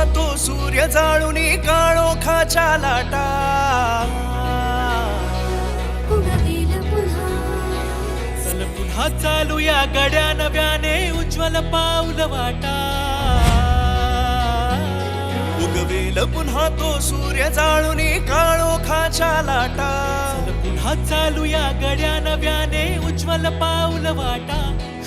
पुन्हा तो सूर्य जाळूनी काळोखाच्या लाटा उगवेल पुन्हा. चल पुन्हा चालूया गड्या नव्याने उज्ज्वल पाऊल वाटा. उगवेल पुन्हा तो सूर्य जाळूनी काळोखाच्या लाटा. चल पुन्हा चालूया गड्या नव्याने उज्ज्वल पाऊल वाटा.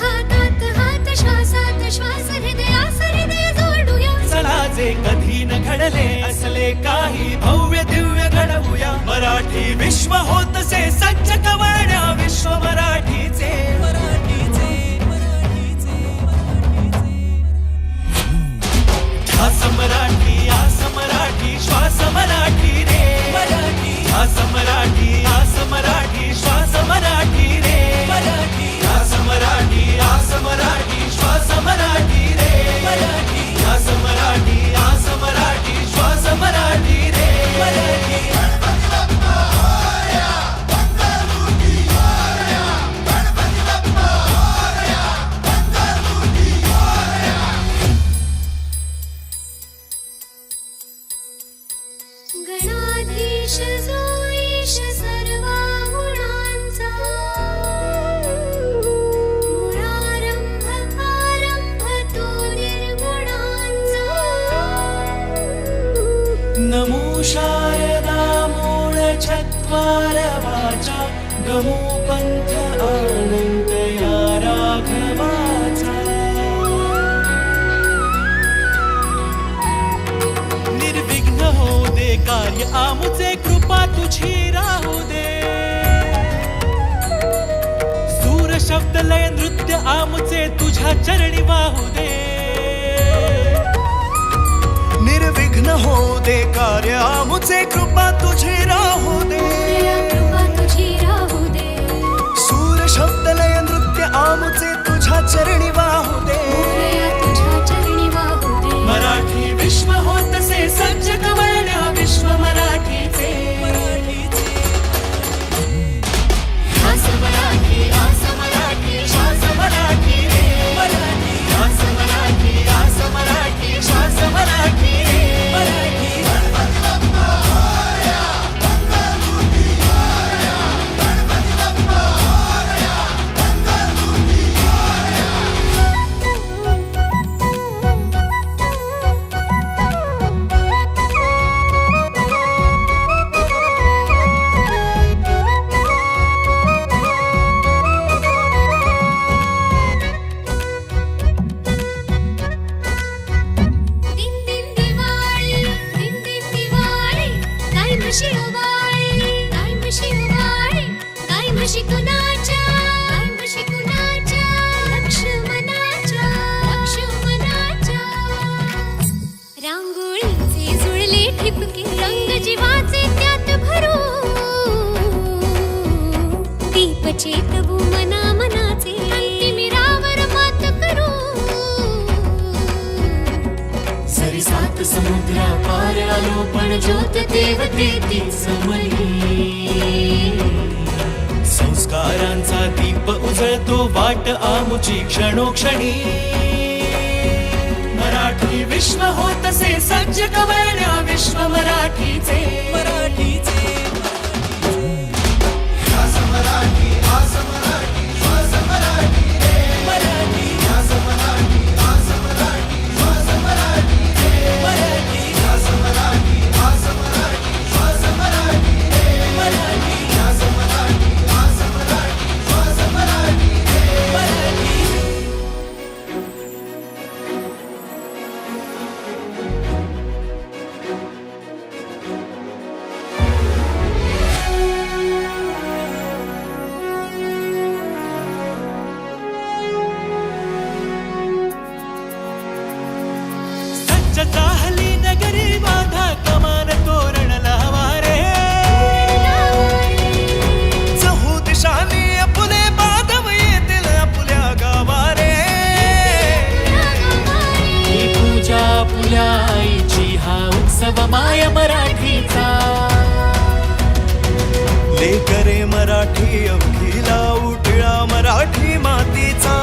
हातात हात श्वासात श्वास हृदयास हृदय जोडूया. चला जे कधी न घडले असले काही भव्य दिव्य घडवूया. मराठी विश्व होतसे सज्ज कवळण्या विश्व मराठीचे. ध्यास मराठी आस मराठी श्वास मराठी रे. ध्यास मराठी आस मराठी श्वास मराठी रे. ध्यास मराठी आस मराठी श्वास मराठी रे. ध्यास मराठी आस मराठी श्वास मराठी रे. गणाधीश जो ईश सर्वा गुणांचा. मूळारंभ आरंभ तो निर्गुणांचा. नमो शारदा मूळ चत्वार वाचा गमो पंथ आनंद या राघवाचा. निर्विघ्न हो दे कार्य आमुचे कृपा तुझी राहू दे. सूर शब्द लय नृत्य आमुचे तुझ्या चरणी वाहू दे. निर्विघ्न हो दे कार्य आमुचे कृपा तुझी राहू दे. कृपा तुझी राहू दे. सूर शब्द लय नृत्य आमुचे तुझ्या चरणी वाहू दे. तुझ्या चरणी वाहू दे. मराठी विश्व होतसे सज्ज कवळण्या विश्व मराठीचे. ध्यास मराठी आस मराठी श्वास मराठी रे. ध्यास मराठी आस मराठी श्वास मराठी रे. दिन दिन दिवाळी दिन दिन दिवाळी. गाय म्हशी ओवाळी गाय म्हशी ओवाळी. गाय म्हशी कुणाच्या गाय म्हशी कुणाच्या. लक्ष्मणाच्या लक्ष्मणाच्या. रांगोळीचे जुळले ठिपके रंग जीवाचे त्यात भरू. दीप चेतवू मना मनाचे अंतिमिरावर मात करू. सरी सात समुद्रा पार आलो पण ज्योत देवते तीच मनी. संस्कारांचा दीप उजळतो वाट आमुची क्षणोक्षणी. मराठी विश्व होतसे सज्ज कवळण्या विश्व मराठीचे. ध्यास मराठी आस मराठी श्वास मराठी रे. ध्यास मराठी आस मराठी श्वास मराठी रे. ध्यास मराठी आस मराठी श्वास मराठी रे. ध्यास मराठी आस मराठी श्वास मराठी रे. सज्ज चाहली नगरी बाधा कमान तोरण लावा रे. चहू दिशांनी आपुले बांधव येतील आपुल्या गावा रे. ही पूजा फुल्या आईची हा उत्सव माय मराठीचा. लेकरे मराठी अवघीला उटिळा मराठी मातीचा.